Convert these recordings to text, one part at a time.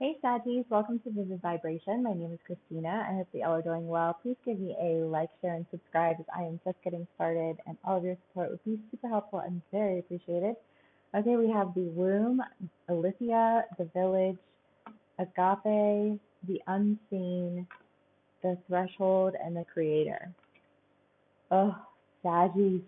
Hey Sagis, welcome to Vivid Vibration. My name is Christina. I hope that y'all are doing well. Please give me a like, share, and subscribe as I am just getting started, and all of your support would be super helpful and very appreciated. Okay, we have the womb, Alithia, the village, agape, the unseen, the threshold, and the creator. Oh, Sagis.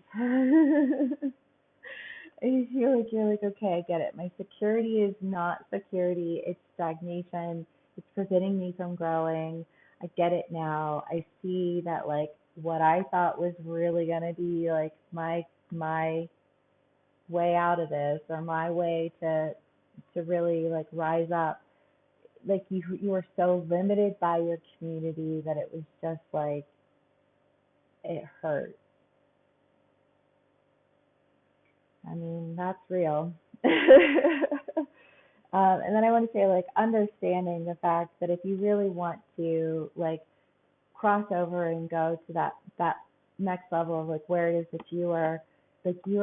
I feel like you're like, okay, I get it. My security is not security, it's stagnation. It's preventing me from growing. I get it now. I see that like what I thought was really gonna be like my way out of this or my way to really like rise up. Like you were so limited by your community that it was just like it hurt. I mean, that's real. And then I want to say, like, understanding the fact that if you really want to, like, cross over and go to that next level of like where it is that you are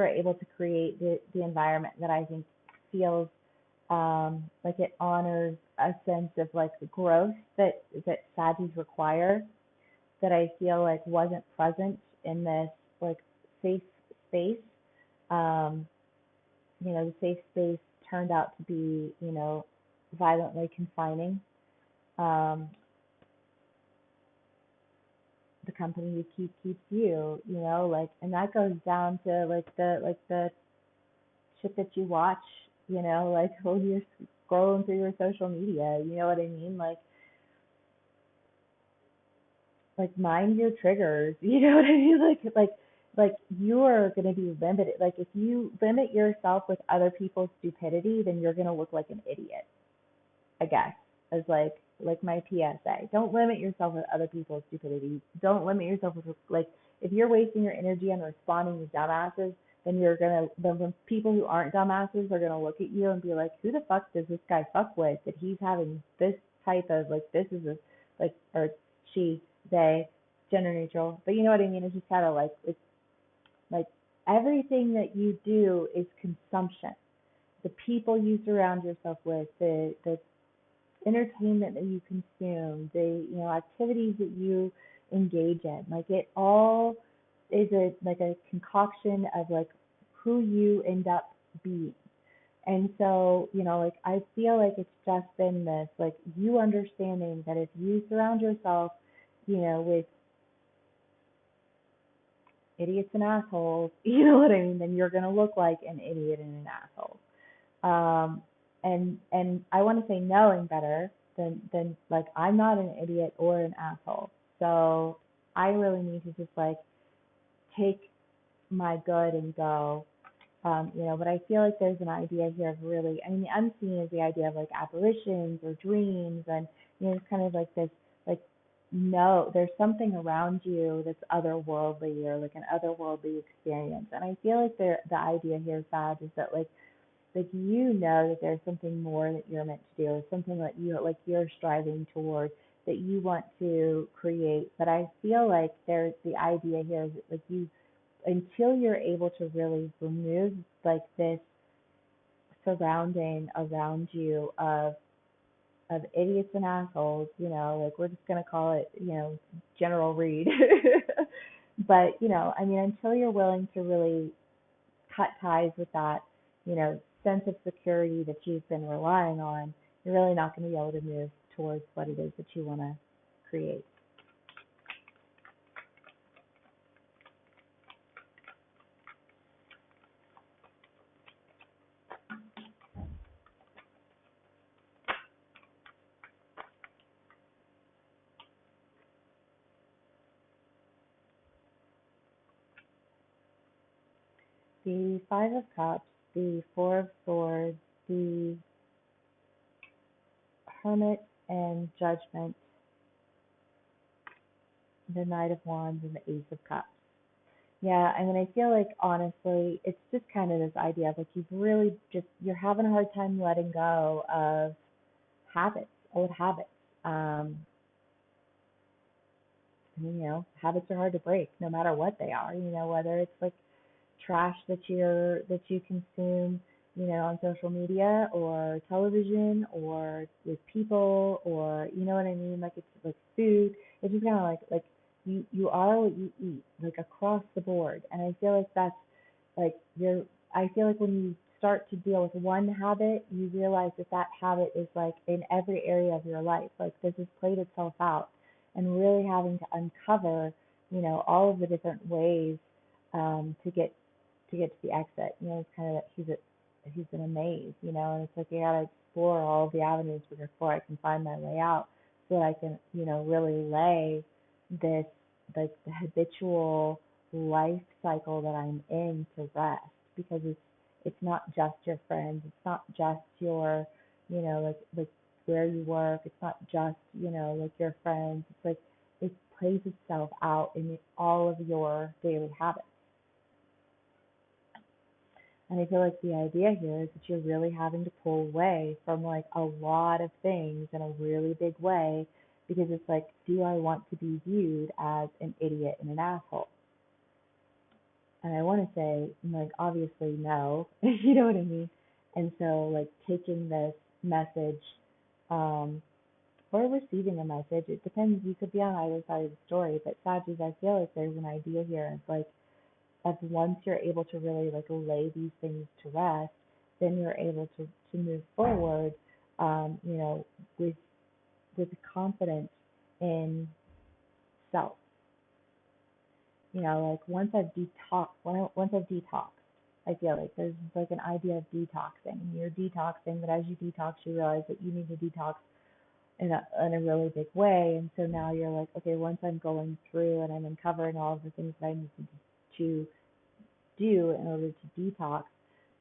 able to create the environment that I think feels like it honors a sense of like the growth that Sagis require that I feel like wasn't present in this like safe space. Um, the safe space turned out to be, violently confining. Um, the company you keeps you, like, and that goes down to like the shit that you watch, like when you're scrolling through your social media, you know what I mean? Like mind your triggers, you know what I mean? Like you are going to be limited. Like if you limit yourself with other people's stupidity, then you're going to look like an idiot. I guess, as like my PSA. Don't limit yourself with other people's stupidity. Don't limit yourself with like if you're wasting your energy on responding to dumbasses, then when people who aren't dumbasses are gonna look at you and be like, who the fuck does this guy fuck with that he's having this type of like this is a like or she, they, gender neutral. But you know what I mean? It's just kinda like it's like everything that you do is consumption. The people you surround yourself with, the entertainment that you consume, the activities that you engage in. Like it all is a concoction of like who you end up being. And so, like I feel like it's just been this like you understanding that if you surround yourself, with idiots and assholes, you know what I mean, then you're gonna look like an idiot and an asshole. Um, and I want to say knowing better than like I'm not an idiot or an asshole. So I really need to just like take my good and go. But I feel like there's an idea here of really, I mean, the unseen is the idea of like apparitions or dreams, and it's kind of like this, like, no, there's something around you that's otherworldly or like an otherworldly experience, and I feel like the idea here, Sag, is that like that there's something more that you're meant to do, or something that you're striving toward, that you want to create. But I feel like there's the idea here is that, like, you, until you're able to really remove like this surrounding around you of idiots and assholes, like we're just gonna call it, general read. But I mean, until you're willing to really cut ties with that, sense of security that you've been relying on, you're really not going to be able to move towards what it is that you want to create. The Five of Cups, the Four of Swords, the Hermit and Judgment, the Knight of Wands, and the Ace of Cups. Yeah, I mean, I feel like honestly, it's just kind of this idea of like you've really just you're having a hard time letting go of habits, old habits. Um, habits are hard to break, no matter what they are. Whether it's like trash that you consume, on social media or television or with people, or you know what I mean? Like it's like food. It's just kind of like you are what you eat, like across the board. And I feel like that's like you're. I feel like when you start to deal with one habit, you realize that that habit is like in every area of your life. Like this has played itself out, and really having to uncover, all of the different ways to get to the exit. It's kind of that he's in a maze, and it's like you gotta explore all of the avenues before I can find my way out, so that I can, really lay this like the habitual life cycle that I'm in to rest, because it's not just your friends, it's not just your, like where you work, it's not just, like your friends. It's like it plays itself out in all of your daily habits. And I feel like the idea here is that you're really having to pull away from like a lot of things in a really big way, because it's like, do I want to be viewed as an idiot and an asshole? And I want to say, like, obviously, no. You know what I mean? And so, like, taking this message, um, or receiving a message, it depends. You could be on either side of the story. But Sagis, I feel like there's an idea here of like, of once you're able to really like lay these things to rest, then you're able to move forward, you know, with confidence in self. Like once I've detoxed, I feel like there's like an idea of detoxing. You're detoxing, but as you detox, you realize that you need to detox in a really big way. And so now you're like, okay, once I'm going through and I'm uncovering all of the things that I need to do in order to detox,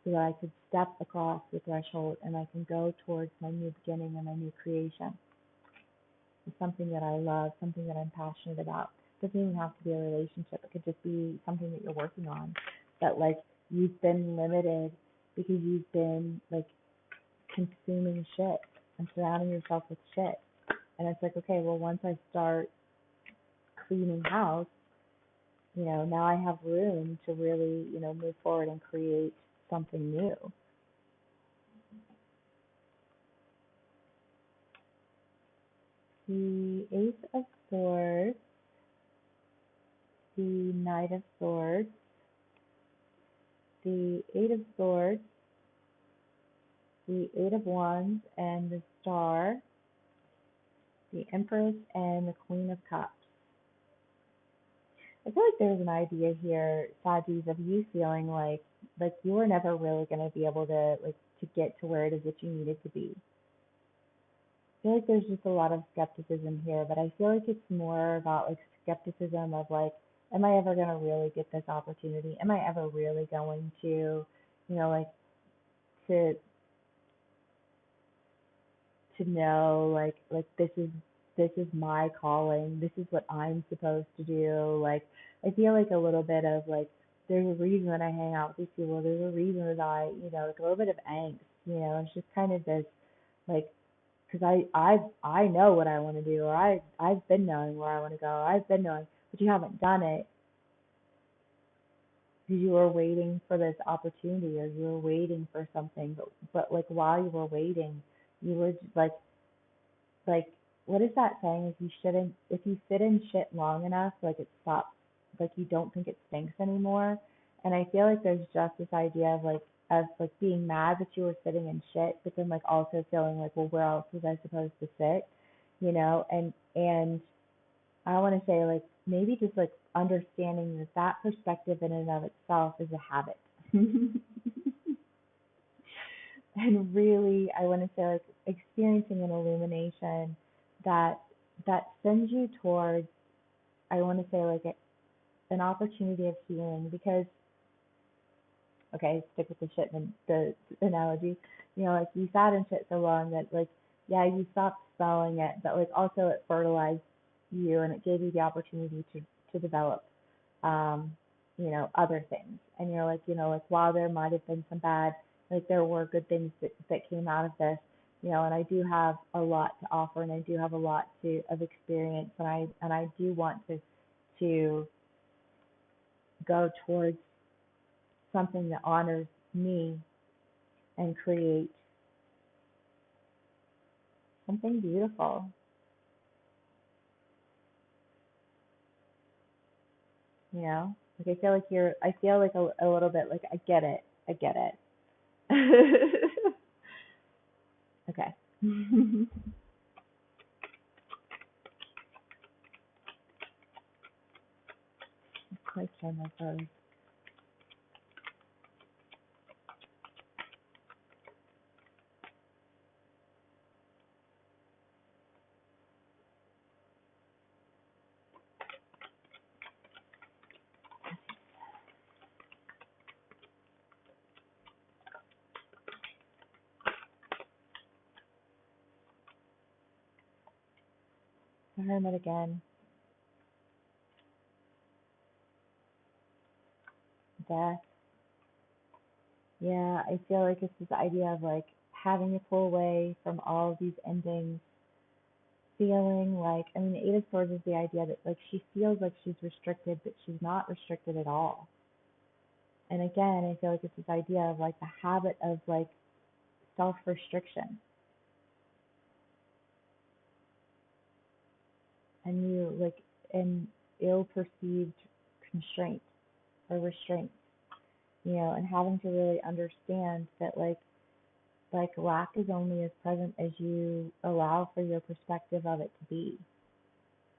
so that I could step across the threshold and I can go towards my new beginning and my new creation. It's something that I love, something that I'm passionate about. It doesn't even have to be a relationship. It could just be something that you're working on. That like you've been limited because you've been like consuming shit and surrounding yourself with shit. And it's like, okay, well, once I start cleaning house, now I have room to really, move forward and create something new. The Ace of Swords, the Knight of Swords, the Eight of Swords, the Eight of Wands, and the Star, the Empress, and the Queen of Cups. I feel like there's an idea here, Sagis, of you feeling like you were never really going to be able to get to where it is that you needed to be. I feel like there's just a lot of skepticism here, but I feel like it's more about like skepticism of like, am I ever going to really get this opportunity? Am I ever really going to, like to know like this is my calling. This is what I'm supposed to do. Like I feel like a little bit of like there's a reason that I hang out with these people. There's a reason that like a little bit of angst. It's just kind of this like because I know what I want to do, or I've been knowing where I want to go. I've been knowing, but you haven't done it because you were waiting for this opportunity, or you were waiting for something. But like while you were waiting, you were just like what is that saying? If you sit in shit long enough, like it stops, like you don't think it stinks anymore. And I feel like there's just this idea of being mad that you were sitting in shit, but then like also feeling like, well, where else was I supposed to sit? And I want to say like maybe just like understanding that perspective in and of itself is a habit. And really I want to say like experiencing an illumination that sends you towards, I want to say like an opportunity of healing, because okay, stick with the shit and the analogy, like you sat in shit so long that like yeah, you stopped smelling it, but like also it fertilized you and it gave you the opportunity to develop um, other things. And you're like, like while there might have been some bad, like there were good things that came out of this, and I do have a lot to offer, and I do have a lot of experience, and I do want to go towards something that honors me and create something beautiful. You know, like I feel like a little bit like I get it, I get it. Okay. Quick camera pose. The Hermit again. Death. Yeah, I feel like it's this idea of like having to pull away from all of these endings, feeling like, I mean, the Eight of Swords is the idea that like she feels like she's restricted, but she's not restricted at all. And again, I feel like it's this idea of like the habit of like self restriction, and you like an ill perceived constraint or restraint, you know, and having to really understand that like lack is only as present as you allow for your perspective of it to be,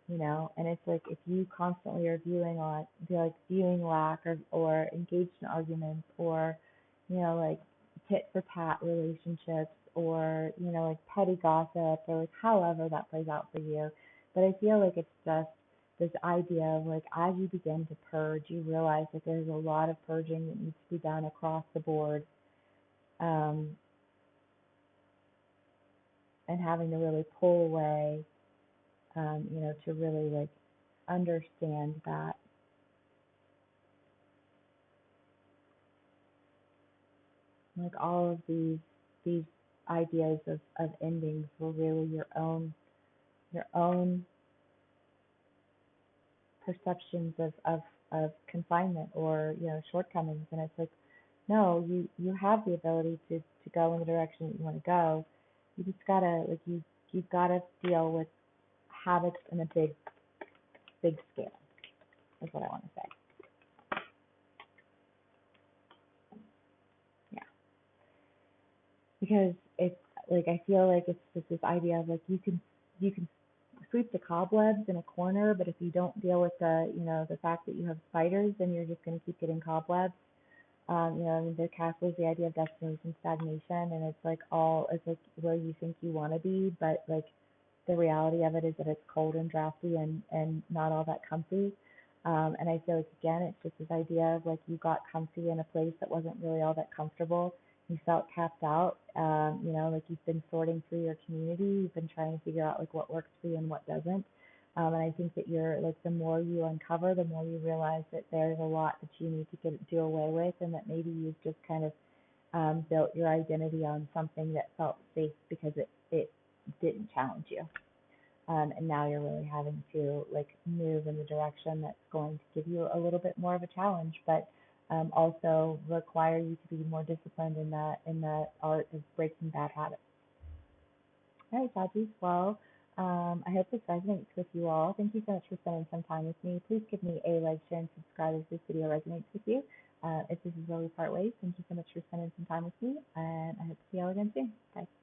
you know. And it's like if you constantly are viewing lack, or engaged in arguments, or you know, like tit for tat relationships, or you know, like petty gossip, or like however that plays out for you. But I feel like it's just this idea of like as you begin to purge, you realize that there's a lot of purging that needs to be done across the board, um, and having to really pull away, you know, to really like understand that like all of these ideas of endings were really your own perceptions of confinement, or you know, shortcomings. And it's like no, you have the ability to go in the direction that you want to go. You just gotta like you've gotta deal with habits in a big scale, is what I want to say. Yeah, because it's like I feel like it's just this idea of like you can sweep the cobwebs in a corner, but if you don't deal with the fact that you have spiders, then you're just going to keep getting cobwebs. You know, I mean, the castle is the idea of destination stagnation, and it's like where you think you want to be, but like the reality of it is that it's cold and drafty, and not all that comfy. And I feel like again, it's just this idea of like you got comfy in a place that wasn't really all that comfortable. You felt capped out. You know, like you've been sorting through your community. You've been trying to figure out like what works for you and what doesn't. And I think that you're like the more you uncover, the more you realize that there's a lot that you need to do away with, and that maybe you've just kind of built your identity on something that felt safe because it didn't challenge you. And now you're really having to like move in the direction that's going to give you a little bit more of a challenge, but also require you to be more disciplined in the art of breaking bad habits. All right, Dodgies. Well, I hope this resonates with you all. Thank you so much for spending some time with me. Please give me a like, share, and subscribe if this video resonates with you. If this is where we part ways, thank you so much for spending some time with me, and I hope to see you all again soon. Bye.